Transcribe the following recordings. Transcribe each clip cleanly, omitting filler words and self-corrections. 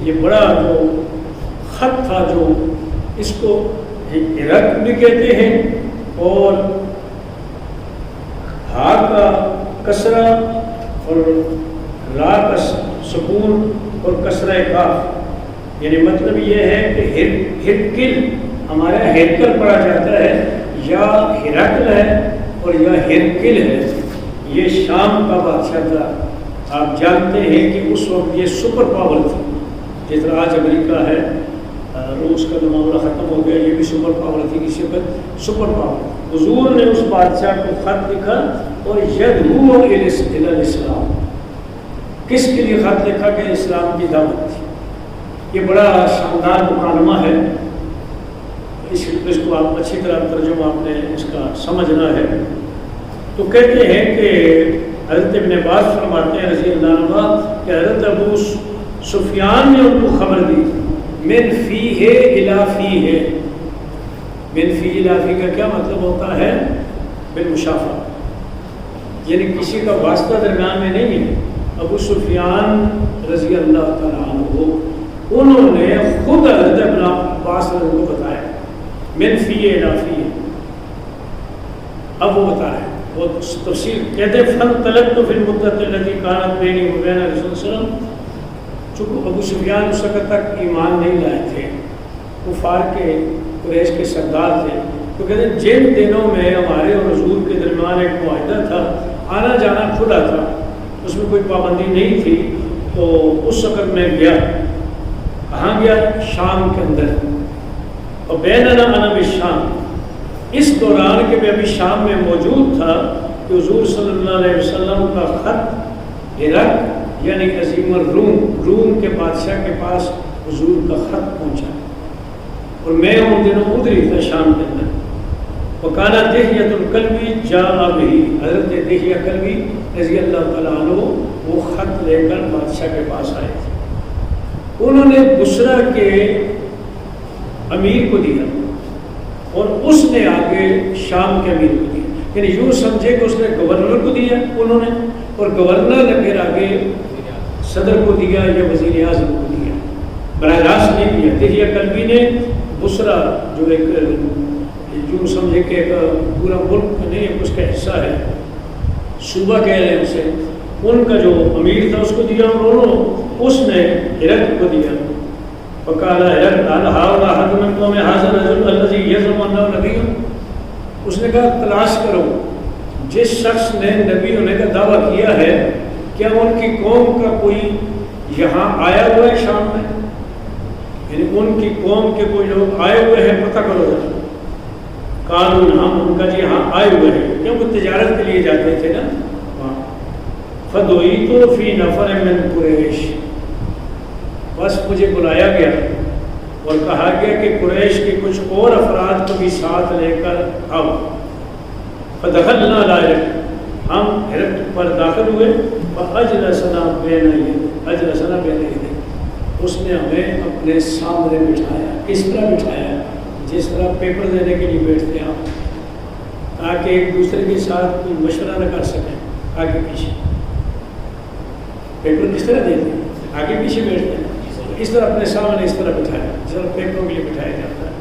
یہ بڑا جو خط تھا، جو اس کو ہرقل بھی کہتے ہیں، اور ہا کا کسرہ اور را کا سکون اور کسرہ کاف، یعنی مطلب یہ ہے کہ ہرقل ہمارے یہاں ہرقل پڑھا جاتا ہے، یا ہرقل ہے اور یا ہرقل ہے۔ یہ شام کا بادشاہ تھا۔ آپ جانتے ہیں کہ اس وقت یہ سپر پاور تھی، جس طرح آج امریکہ ہے، روس کا تو معاملہ ختم ہو گیا، یہ بھی سپر پاور تھی، کسی وقت سپر پاور۔ حضور نے اس بادشاہ کو خط لکھا اور یدعو الی الاسلام، کس کے لیے خط لکھا؟ کہ اسلام کی دعوت تھی۔ یہ بڑا شاندار مکالمہ ہے، اس کو آپ اچھی طرح ترجمہ آپ نے اس کا سمجھنا ہے۔ تو کہتے ہیں کہ حضرت ابن عباس فرماتے ہیں رضی اللہ عنہ کہ حضرت ابو سفیان نے ان کو خبر دی، من فیہ الی فیہ۔ من فیہ الی فیہ کا کیا مطلب ہوتا ہے؟ بالمشافہ، یعنی کسی کا واسطہ درمیان میں نہیں ہے۔ ابو سفیان رضی اللہ تعالیٰ عنہ انہوں نے خود حضرت ابن عباس کو بتایا، من فیہ الی فیہ۔ اب وہ بتا رہے ہیں، وہ تفصیل کہتے ہیں فانطلقت فی المدۃ التي كانت بینی و بین رسول صلی اللہ علیہ وسلم۔ چونکہ ابو سفیان اس وقت تک ایمان نہیں لائے تھے، کفار کے قریش کے سردار تھے، تو کہتے ہیں جن دنوں میں ہمارے اور حضور کے درمیان ایک معاہدہ تھا، آنا جانا کھلا تھا، اس میں کوئی پابندی نہیں تھی، تو اس وقت میں گیا، کہاں گیا؟ شام کے اندر، اور بیننا انا بالشام، اس دوران کے میں ابھی شام میں موجود تھا کہ حضور صلی اللہ علیہ وسلم کا خط ہرقل یعنی عظیم الروم کے بادشاہ کے پاس حضور کا خط پہنچا، اور میں ان دنوں ادھر ہی تھا شام کے اندر۔ وکانا دحیۃ الکلبی جاء بہ، حضرت دحیہ کلبی رضی اللہ تعالیٰ عنہ وہ خط لے کر بادشاہ کے پاس آئے تھے۔ انہوں نے بصرہ کے امیر کو دیا اور اس نے آگے شام کے امیر کو دیا، یعنی یوں سمجھے کہ اس نے گورنر کو دیا انہوں نے، اور گورنر نے پھر آگے صدر کو دیا یا وزیر اعظم کو دیا، براہ راست نہیں دیا۔ دحیہ کلبی نے بصرہ جو ایک یوں سمجھے کہ ایک پورا ملک نہیں، اس کا حصہ ہے، صوبہ کہہ رہے ہیں اسے، ان کا جو امیر تھا اس کو دیا، اور اس نے ہرقل کو دیا۔ فقال ہرقل هل هؤلاء أحد من قوم هذا الرجل الذي يزعم أنه نبي؟ اس نے کہا تلاش کرو جس شخص نے نبی ہونے کا دعویٰ کیا ہے، کیا ان کی قوم کا کوئی یہاں آیا ہوا ہے شام میں؟ یعنی ان کی قوم کے کوئی لوگ آئے ہوئے ہیں، پتہ کرو ذرا۔ قانون ہم ان کا جی ہاں آئے ہوئے ہیں، کیونکہ تجارت کے لیے جاتے تھے نا وہاں۔ فدعیت فی نفر من قریش، بس مجھے بلایا گیا اور کہا گیا کہ قریش کے کچھ اور افراد کو بھی ساتھ لے کر آؤ۔ فدخلنا علی، ہم ہرقل پر داخل ہوئے، فاجلسنا بین یدیہ، اس نے ہمیں اپنے سامنے بٹھایا۔ کس طرح بٹھایا؟ جس طرح پیپر دینے کے لیے بیٹھتے ہیں آپ، تاکہ ایک دوسرے کے ساتھ کوئی مشورہ نہ کر سکیں آگے پیچھے۔ پیپر کس طرح دیتے ہیں؟ آگے پیچھے بیٹھتے ہیں، اس طرح اپنے سامنے اس طرح بٹھایا، جس طرح پیپروں کے لیے بٹھایا جاتا ہے۔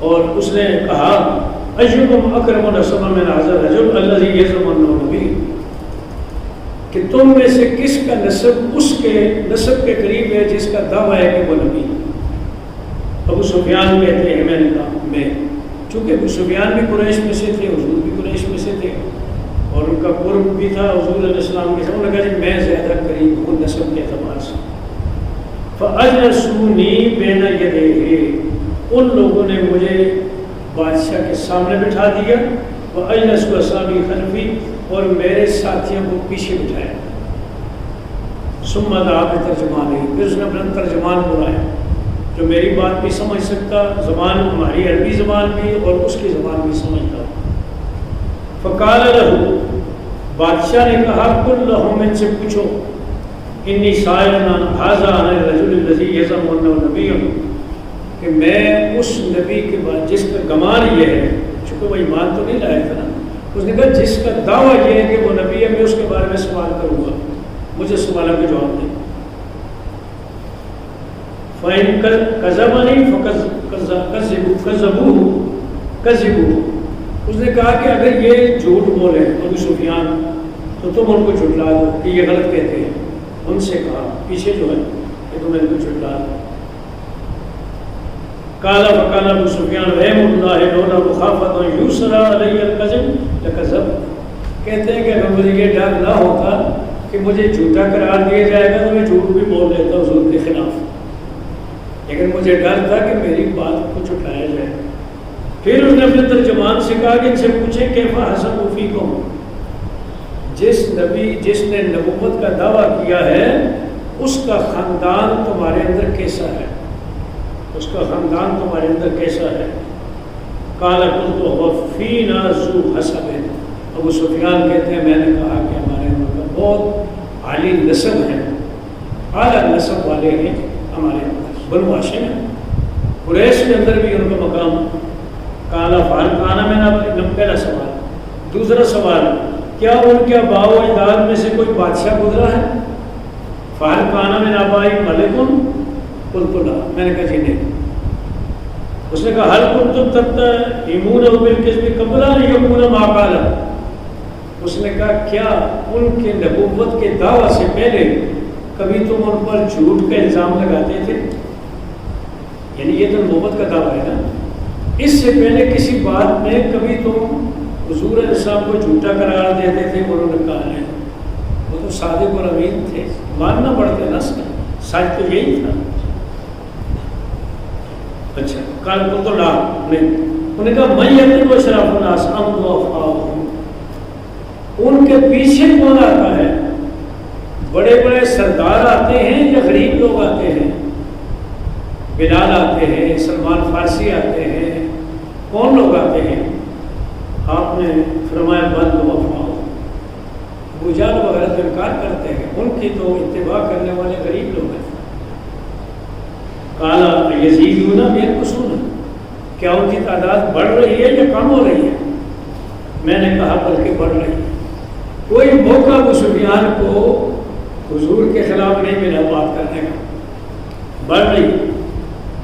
اور اس نے کہا ایکم اکرم نسبا من ھذا الرجل الذی یزعم انہ نبی، کہ تم میں سے کس کا نسب اس کے نسب کے قریب ہے جس کا دعویٰ ہے کہ وہ نبی۔ ابو سفیان کہتے ہیں میں نے کہا میں، چونکہ ابو سفیان بھی قریش میں سے تھے، حضور بھی قریش میں سے تھے، اور ان کا قرب بھی تھا حضور علیہ السلام کے ساتھ، انہوں نے کہا جی میں زیادہ قریب ہوں نسب کے اعتبار سے۔ فَأَجْلَسُونِي بَيْنَ يَدَيْهِ، ان لوگوں نے مجھے بادشاہ کے سامنے بٹھا دیا، وَأَجْلَسُوا أَصْحَابِي خَلْفِي، اور میرے ساتھیوں کو پیچھے بٹھایا۔ ثُمَّ دعا بِتَرْجُمَانِهِ، پھر اس نے اپنا ترجمان بلایا جو میری بات بھی سمجھ سکتا، زبان ہماری عربی زبان بھی اور اس کی زبان بھی سمجھتا۔ فقال له، بادشاہ نے کہا قل لهم، ان سے پوچھو، انی سائل عن ھذا عن الرجل الذی یزعم انہ نبی، کہ میں اس نبی کے بعد جس کا گمان یہ ہے، چونکہ وہ ایمان تو نہیں لایا تھا نا، اس نے کہا جس کا دعویٰ یہ ہے کہ وہ نبی ہے، میں اس کے بارے میں سوال کروں گا۔ مجھے سوالوں کا جواب دیں. فَإِن كَذَبَنِي فَكَذِّبُوهُ. اس نے کہا کہ اگر یہ جھوٹ بولے ابو سفیان تو تم ان کو جھٹلا دو کہ یہ غلط کہتے ہیں. ان سے کہا پیچھے جو ہے کہ تم ان کو جھٹلا دو. قال فقال ابو سفیان رحم اللہ لولا مخافۃ ان یسرى علی الکذب لکذبت. کہتے ہیں کہ اگر مجھے یہ ڈر نہ ہوتا کہ مجھے جھوٹا قرار دیا جائے گا تو میں جھوٹ بھی بول لیتا حضور کے خلاف، لیکن مجھے ڈر تھا کہ میری بات کو جھٹلایا جائے. پھر اس نے اپنے ترجمان سے کہا کہ ان سے پوچھیں کیف حسبوا فیکم. جس نبی جس نے نبوت کا دعویٰ کیا ہے اس کا خاندان تمہارے اندر کیسا ہے، اس کا خاندان تمہارے اندر کیسا ہے. قال قلت هو فینا ذو حسب. ابو سفیان کہتے ہیں میں نے کہا کہ ہمارے اندر بہت عالی نسب ہے، اعلیٰ نسب والے ہیں ہمارے اندر، بنو ہاشم ہیں. قریش کے اندر بھی ان کا مقام. کالا فارقانہ میں نہ پہلا سوال. دوسرا سوال کیا ان کے آباء و اجداد میں سے کوئی بادشاہ گزرا ہے؟ فارقانہ میں نابائی ملکن قلت لا. میں نے کہا جی نہیں. اس نے کہا حل کنتم تتہمون بالکذب قبل ان یکون ما قال. اس نے کہا کیا ان کے نبوت کے دعویٰ سے پہلے کبھی تم ان پر جھوٹ کا الزام لگاتے تھے؟ یعنی یہ تو نبوت کا دعویٰ ہے نا، اس سے پہلے کسی بات میں کبھی تم حضور علیہ السلام کو جھوٹا قرار دیتے تھے؟ انہوں نے کہا ہے وہ تو صادق اور امین تھے، ماننا پڑتے نا، سچ تو یہی تھا. اچھا کال کو تو لا نہیں. انہوں نے کہا میں یقین و شراف الناس ام وافاہم. ان کے پیچھے کون آتا ہے؟ بڑے بڑے سردار آتے ہیں یا غریب لوگ آتے ہیں؟ بلال آتے ہیں، سلمان فارسی آتے ہیں، کون لوگ آتے ہیں؟ آپ نے فرمایا بند وفاؤ. ابو جہل وغیرہ تو انکار کرتے ہیں، ان کی تو اتباع کرنے والے غریب لوگ ہیں. کالا یزیدون ینقصون. کیا ان کی تعداد بڑھ رہی ہے یا کم ہو رہی ہے؟ میں نے کہا بلکہ بڑھ رہی ہے. کوئی موقع ابو سفیان کو حضور کے خلاف نہیں ملا بات کرنے کا، بڑھ رہی.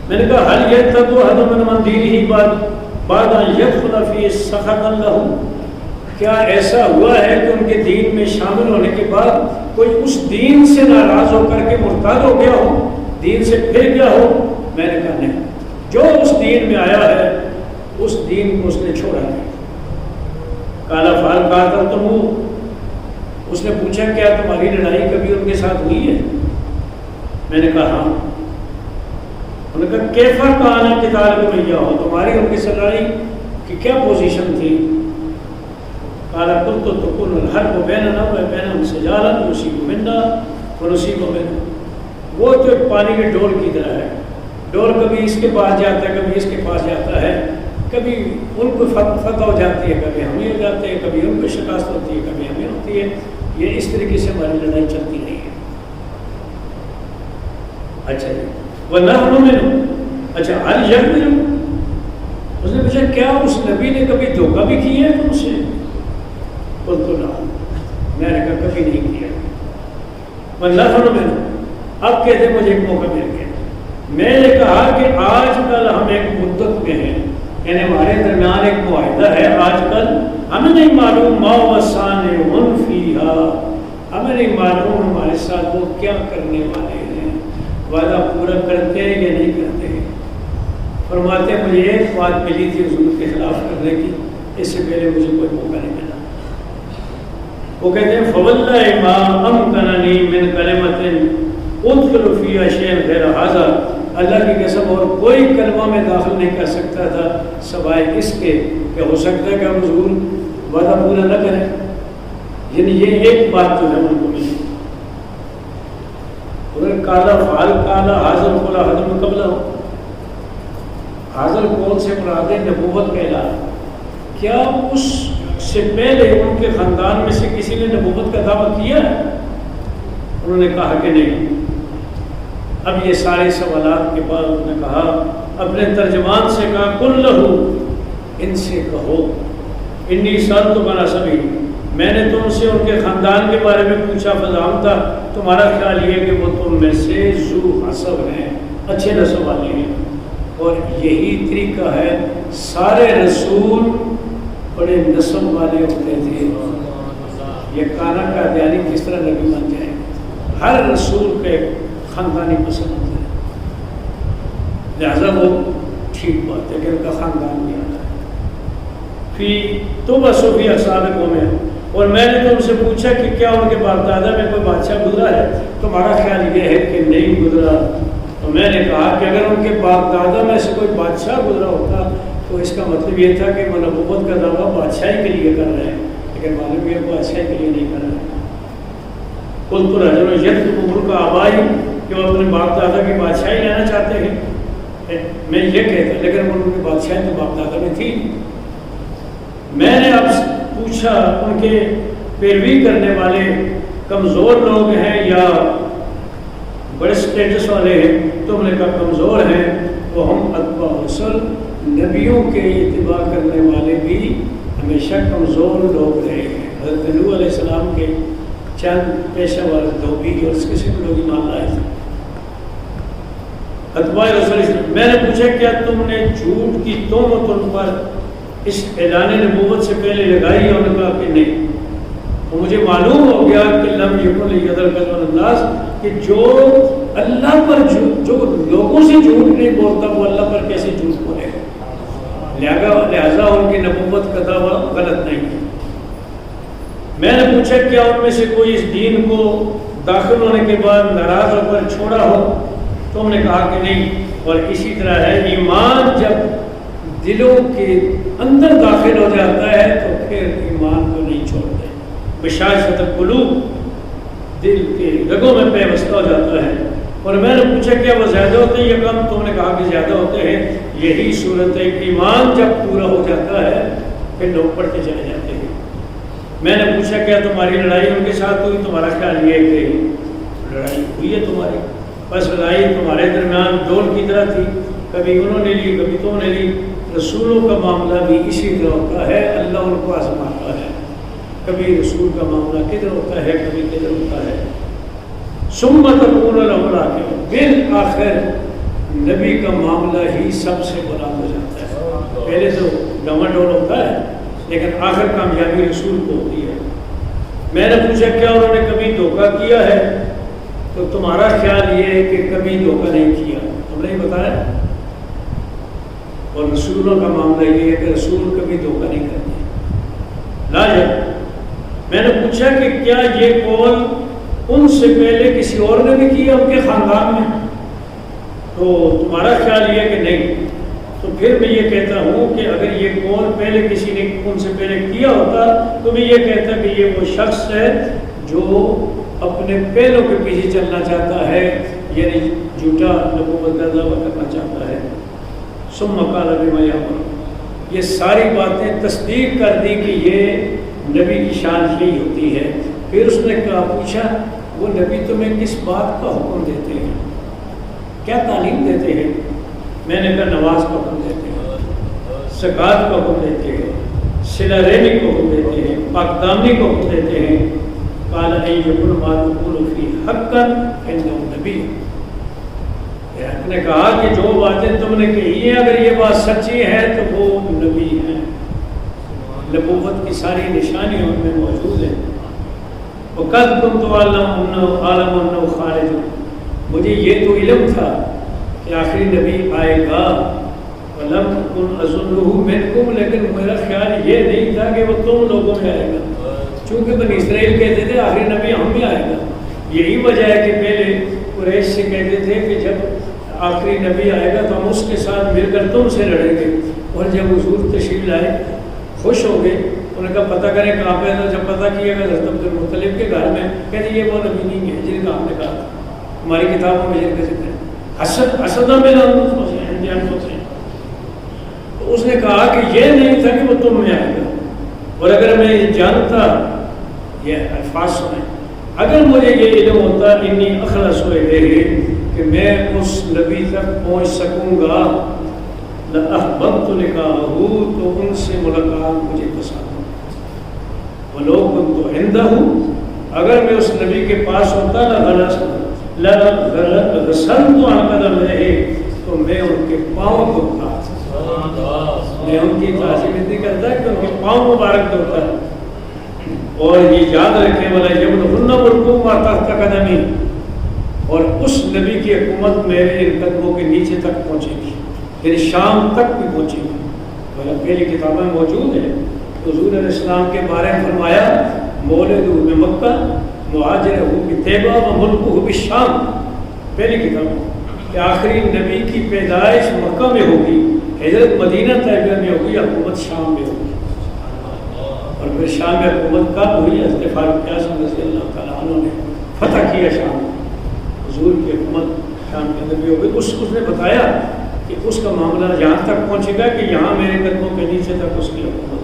میں نے کہا حل یرتد احد من دینہ بعد ان یدخل فی سخط لہ. کیا ایسا ہوا ہے کہ ان کے دین میں شامل ہونے کے بعد کوئی اس دین سے ناراض ہو کر کے مرتد ہو گیا ہو، دین سے پھر گیا ہو؟ میں نے کہا نہیں، جو اس دین میں آیا ہے اس دین کو اس نے چھوڑا نہیں. کالا فال قاتلتموہ. اس نے پوچھا کیا تمہاری لڑائی کبھی ان کے ساتھ ہوئی ہے؟ میں نے کہا ہاں. انہوں نے کہا کیفا کانا قتال کو بھیا ہو، تمہاری ان کی لڑائی کی کیا پوزیشن تھی؟ قال قلت تكون الحرب بيننا وبينهم سجالا يصيب منا ونصيب منهم. وہ تو ایک پانی کے ڈول کی طرح ہے، ڈول کبھی اس کے پاس جاتا ہے کبھی اس کے پاس جاتا ہے، کبھی ان کو فتح ہو جاتی ہے کبھی ہمیں ہو جاتے ہیں، کبھی ان کو شکست ہوتی ہے کبھی ہمیں ہوتی ہے. یہ اس طریقے سے ہماری لڑائی چلتی رہی ہے. اچھا جی وَنَحْنُ مِنْهُ. اچھا هل يَكْذِبُ. اس نے پوچھا کیا اس نبی نے کبھی دھوکہ بھی کیا ہے تم سے؟ قلت لا. میں نے کہا کبھی نہیں کیا. وَنَحْنُ مِنْهُ. اب کہتے مجھے ایک موقع مل گیا. میں نے کہا کہ آج کل ہم ایک مدت میں ہیں، یعنی ہمارے درمیان ایک معاہدہ ہے. آج کل ہمیں نہیں معلوم ما وصانع فیہا، ہمیں نہیں معلوم ہمارے ساتھ وہ کیا کرنے والے ہیں، وعدہ پورا کرتے ہیں یا نہیں کرتے ہیں. فرماتے ہیں مجھے ایک بات ملی تھی حضور کے خلاف کرنے کی، اس سے پہلے مجھے کوئی موقع نہیں ملا. وہ کہتے ہیں فواللہ ما امکننی من کلمۃ ادخل فیہا شیئا غیر ھذا. اللہ کی قسم اور کوئی کلمہ میں داخل نہیں کر سکتا تھا سوائے اس کے کہ ہو سکتا ہے کہ ہم حضور وعدہ پورا نہ کریں. یعنی یہ ایک بات جو ہے ان کو ملی. کالا فعل کالا حاضر کھولا حضر میں قبلہ ہو. حاضر کون سے مراد ہے؟ نبوت کا اعلان. کیا اس سے پہلے ان کے خاندان میں سے کسی نے نبوت کا دعویٰ کیا ہے؟ انہوں نے کہا کہ نہیں. اب یہ سارے سوالات کے بعد انہوں نے کہا اپنے ترجمان سے کہا قل لہو، ان سے کہو انی سألتک عن سبیل، میں نے تم سے ان کے خاندان کے بارے میں پوچھا فزعمت تمہارا خیال یہ کہ وہ تم میں سے ذو حسب ہیں، اچھے نسب والے ہیں، اور یہی طریقہ ہے، سارے رسول بڑے نسب والے ہوتے تھے۔ یہ کانا قادیانی کس طرح نبی بن جائے؟ ہر رسول کے خاندانی پسند ہوتا ہے، لہذا وہ ٹھیک بات ہے کہ ان کا خاندان بھی آتا ہے۔ پھر تو بس بھی اصحاب میں، اور میں نے تم سے پوچھا کہ کیا ان کے باپ دادا میں کوئی بادشاہ گزرا ہے؟ تمہارا خیال یہ ہے کہ نہیں گزرا۔ تو میں نے کہا کہ اگر ان کے باپ دادا میں سے کوئی بادشاہ گزرا ہوتا تو اس کا مطلب یہ تھا کہ وہ نبوت کا دعویٰ بادشاہی کے لیے کر رہے ہیں، لیکن معلوم یہ بادشاہی کے لیے نہیں کر رہے ہیں۔ کل تو رجل یطلب کا آبائی، کہ وہ اپنے باپ دادا کی بادشاہی لینا چاہتے ہیں، میں یہ کہتا، لیکن ان کی بادشاہی تو باپ دادا میں تھی۔ میں نے اب پوچھا ان کے پیروی کرنے والے کمزور لوگ ہیں یا بڑے سٹیٹس والے ہیں؟ تو ہم نے کہا کمزور ہیں، وہ ہم اتباع رسول، نبیوں کے اتباع کرنے والے بھی ہمیشہ کمزور لوگ رہے ہیں۔ حضرت نوح علیہ السلام کے چند پیشہ ور دھوبی اور اس قسم کے لوگ ایمان لائے تھے۔ اتباع رسول، میں نے پوچھا کیا تم نے جھوٹ کی تہمت ان پر اس اعلان نبوت سے پہلے لگائی؟ اور نے کہا کہ نہیں۔ تو مجھے معلوم ہو گیا کہ لم یکن لیدر کلم الناس، کہ جو اللہ پر جو لوگوں سے جھوٹ نہیں بولتا وہ اللہ پر کیسے جھوٹ بولے گا، لہذا ان کی نبوت کا دعویٰ غلط نہیں ہے۔ میں نے پوچھا کیا ان میں سے کوئی اس دین کو داخل ہونے کے بعد ناراض ہو کر چھوڑا ہو؟ تو ہم نے کہا کہ نہیں۔ اور اسی طرح ہے، ایمان جب دلوں کے اندر داخل ہو جاتا ہے تو پھر ایمان کو نہیں چھوڑتے، بشاشت القلوب، دل کے رگوں میں پیوستہ ہو جاتا ہے۔ اور میں نے پوچھا کیا وہ زیادہ ہوتے ہیں یا کم؟ تو نے کہا کہ زیادہ ہوتے ہیں۔ یہی صورت ہے کہ ایمان جب پورا ہو جاتا ہے پھر لوگ پڑھتے چلے جاتے ہیں۔ میں نے پوچھا کیا تمہاری لڑائی ان کے ساتھ ہوئی؟ تمہارا خیال یہ ہے کہ لڑائی ہوئی ہے تمہاری، بس لڑائی تمہارے درمیان ڈول کی طرح تھی، کبھی انہوں نے لی کبھی تم نے لی۔ رسولوں کا معاملہ بھی اسی طرح ہوتا ہے، اللہ ان کو آزماتا ہے، کبھی رسول کا معاملہ کدھر ہوتا ہے کبھی کدھر ہوتا ہے۔ ثم تکون لهم العاقبۃ، بالآخر نبی کا معاملہ ہی سب سے بلند ہو جاتا ہے۔ پہلے تو ڈما ڈول ہوتا ہے لیکن آخر کامیابی رسول کو ہوتی ہے۔ میں نے پوچھا کیا انہوں نے کبھی دھوکہ کیا ہے؟ تو تمہارا خیال یہ ہے کہ کبھی دھوکہ نہیں کیا، تم نے بتایا۔ اور رسولوں کا معاملہ یہ ہے کہ رسول کبھی دھوکہ نہیں کرتے، لا جب۔ میں نے پوچھا کہ کیا یہ قول ان سے پہلے کسی اور نے بھی کیا ان کے خاندان میں؟ تو تمہارا خیال یہ ہے کہ نہیں۔ تو پھر میں یہ کہتا ہوں کہ اگر یہ قول پہلے کسی نے ان سے پہلے کیا ہوتا تو میں یہ کہتا کہ یہ وہ شخص ہے جو اپنے پہلوں کے پیچھے چلنا چاہتا ہے، یعنی جھوٹا نبوت کا دعویٰ کرنا چاہتا ہے۔ ثم قال بما یأمر، یہ ساری باتیں تصدیق کر دی کہ یہ نبی کی شان یہی ہوتی ہے۔ پھر اس نے کہا پوچھا وہ نبی تمہیں کس بات کا حکم دیتے ہیں، کیا تعلیم دیتے ہیں؟ میں نے کہا نماز کا حکم دیتے ہیں، زکوٰۃ کا حکم دیتے ہیں، صلہ رحمی کو حکم دیتے ہیں، پاک دامنی کو حکم دیتے ہیں۔ قال ان یکن ما تقول فی حقا انہ نبی، نے کہا کہ جو باتیں تم نے کہی ہیں اگر یہ بات سچی ہے تو وہ نبی ہیں، نبوت کی ساری نشانیاں ان میں موجود ہیں۔ وقد كنت اعلم انه خارج، مجھے یہ تو علم تھا کہ آخری نبی آئے گا، ولم اكن اظنه منكم، لیکن میرا خیال یہ نہیں تھا کہ وہ تم لوگوں میں آئے گا، چونکہ بنی اسرائیل کہتے تھے آخری نبی ہم میں آئے گا۔ یہی وجہ ہے کہ پہلے قریش سے کہتے تھے کہ جب آخری نبی آئے گا تو ہم اس کے ساتھ مل کر تم سے لڑیں گے، اور جب حضور تشریف لائے خوش ہو گئے، انہوں نے کہا پتہ کریں کہاں پہ ہے، جب پتہ کیا گیا حضرت عبد المطلب کے گھر میں، کہتے یہ وہ نبی نہیں ہے جن کا ہم نے کہا تھا، ہماری کتابوں میں جن کا ذکر ہے، اسدہ میں تو اس نے کہا کہ یہ نہیں تھا کہ وہ تم میں آئے گا، اور اگر میں یہ جانتا، یہ الفاظ سنیں، اگر مجھے یہ علم ہوتا انی اخلص الیہ کہ میں اس نبی تک پہنچ سکوں گا، لأحببت لقاءہ تو ان سے ملاقات مجھے پسند، ولو كنت عنده اگر میں اس نبی کے پاس ہوتا لغسلت عن قدمیہ، تو میں ان کے پاؤں دھوتا. میں ان کی تعظیم نہیں کرتا کہ ان کے پاؤں مبارک دھوتا ہے. اور یہ یاد رکھیں والا یبلغن ملکم ما تحت قدمی، اور اس نبی کی حکومت میرے ان قدموں کے نیچے تک پہنچے گی، یعنی شام تک بھی پہنچے گی. پہلی کتابیں موجود ہیں. حضور علیہ السلام کے بارے میں فرمایا مولدہ بمکہ مہاجرہ بطیبہ و ملکہ بالشام. پہلی کتاب کہ آخری نبی کی پیدائش مکہ میں ہوگی، ہجرت مدینہ طیبہ میں ہوگی، حکومت شام میں ہوگی. اور پھر شام میں حکومت کب ہوئی؟ حضرت فاروق اعظم رضی اللہ تعالیٰ عنہ نے فتح کیا شام. حضور کی حکومت شام کے اندر بھی ہوگی. اس نے بتایا کہ اس کا معاملہ یہاں تک پہنچے گا کہ یہاں میرے قدموں کے نیچے تک اس کی حکومت